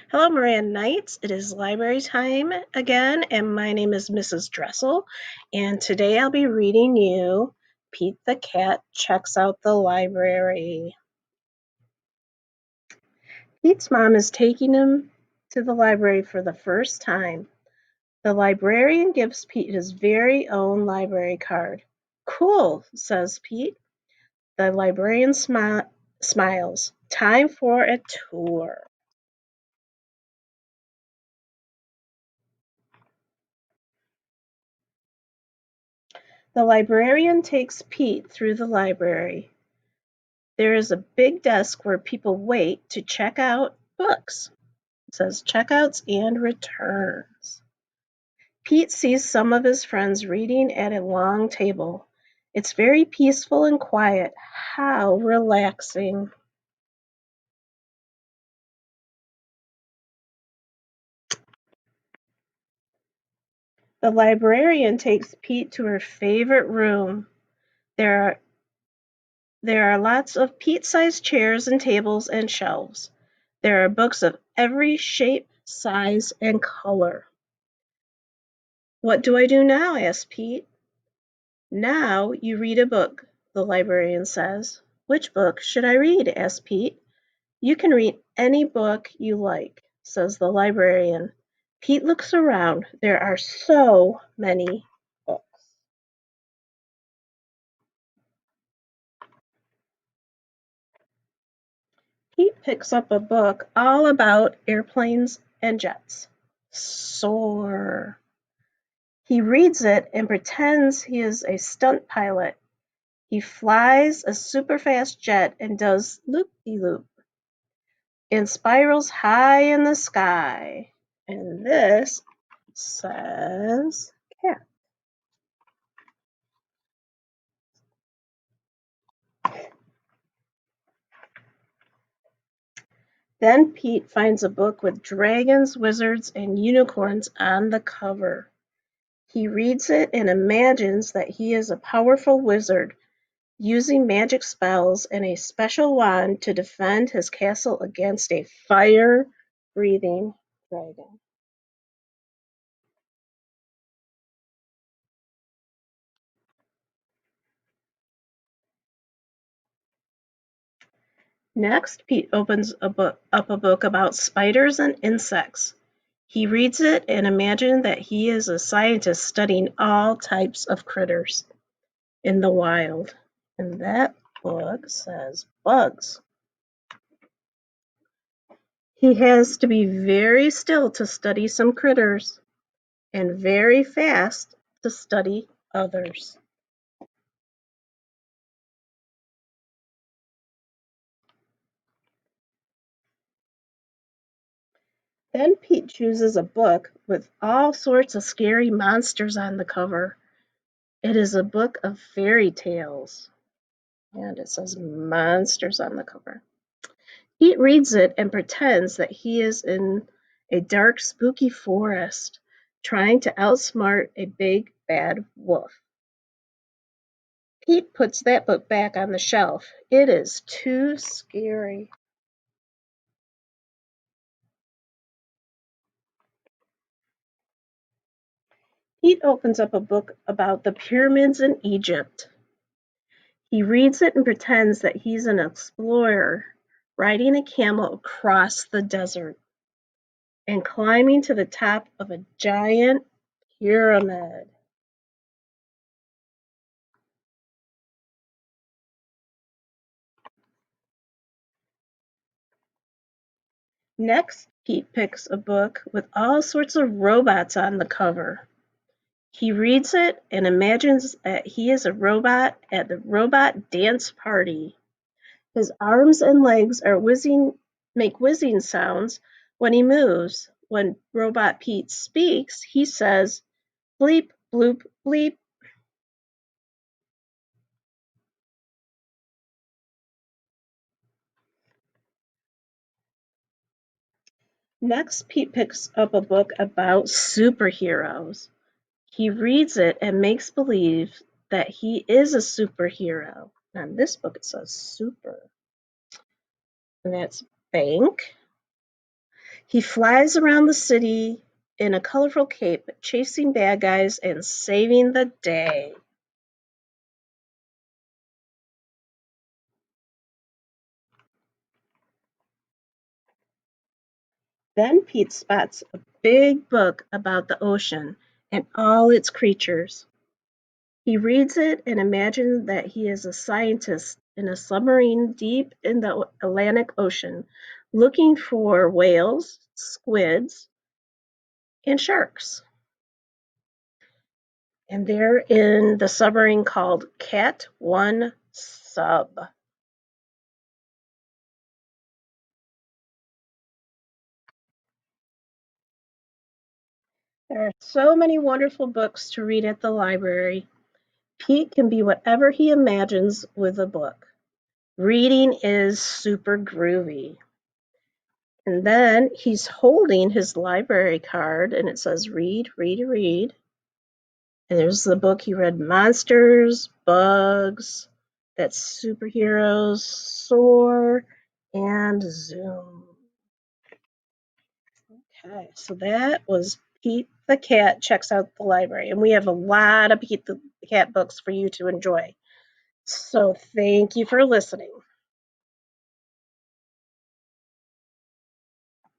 Hello, Moran Knights. It is library time again, and my name is Mrs. Dressel. And today I'll be reading you Pete the Cat Checks Out the Library. Pete's mom is taking him to the library for the first time. The librarian gives Pete his very own library card. Cool, says Pete. The librarian smiles. Time for a tour. The librarian takes Pete through the library. There is a big desk where people wait to check out books. It says checkouts and returns. Pete sees some of his friends reading at a long table. It's very peaceful and quiet. How relaxing. The librarian takes Pete to her favorite room. There are there are lots of Pete-sized chairs and tables and shelves. There are books of every shape, size, and color. What do I do now? Asked Pete. Now you read a book, the librarian says. Which book should I read? Asked Pete. You can read any book you like, says the librarian. Pete looks around. There are so many books. Pete picks up a book all about airplanes and jets. Soar. He reads it and pretends he is a stunt pilot. He flies a super fast jet and does loop-de-loop and spirals high in the sky. And this says cat. Then Pete finds a book with dragons, wizards, and unicorns on the cover. He reads it and imagines that he is a powerful wizard using magic spells and a special wand to defend his castle against a fire-breathing dragon. Next, Pete opens up a book about spiders and insects. He reads it and imagines that he is a scientist studying all types of critters in the wild. And that book says bugs. He has to be very still to study some critters and very fast to study others. Then Pete chooses a book with all sorts of scary monsters on the cover. It is a book of fairy tales, and it says monsters on the cover. Pete reads it and pretends that he is in a dark, spooky forest, trying to outsmart a big, bad wolf. Pete puts that book back on the shelf. It is too scary. Pete opens up a book about the pyramids in Egypt. He reads it and pretends that he's an explorer riding a camel across the desert and climbing to the top of a giant pyramid. Next, Pete picks a book with all sorts of robots on the cover. He reads it and imagines that he is a robot at the robot dance party. His arms and legs make whizzing sounds when he moves. When Robot Pete speaks, he says bleep, bloop, bleep. Next, Pete picks up a book about superheroes. He reads it and makes believe that he is a superhero. On this book, it says super, and that's bank. He flies around the city in a colorful cape, chasing bad guys and saving the day. Then Pete spots a big book about the ocean and all its creatures. He reads it and imagines that he is a scientist in a submarine deep in the Atlantic Ocean looking for whales, squids, and sharks. And they're in the submarine called Cat 1 Sub. There are so many wonderful books to read at the library. Pete can be whatever he imagines with a book. Reading is super groovy. And then he's holding his library card and it says read, read, read. And there's the book he read, Monsters, Bugs, that's Superheroes, Soar, and Zoom. Okay, so that was Pete the Cat Checks Out the Library. And we have a lot of Pete the Cat books for you to enjoy. So thank you for listening.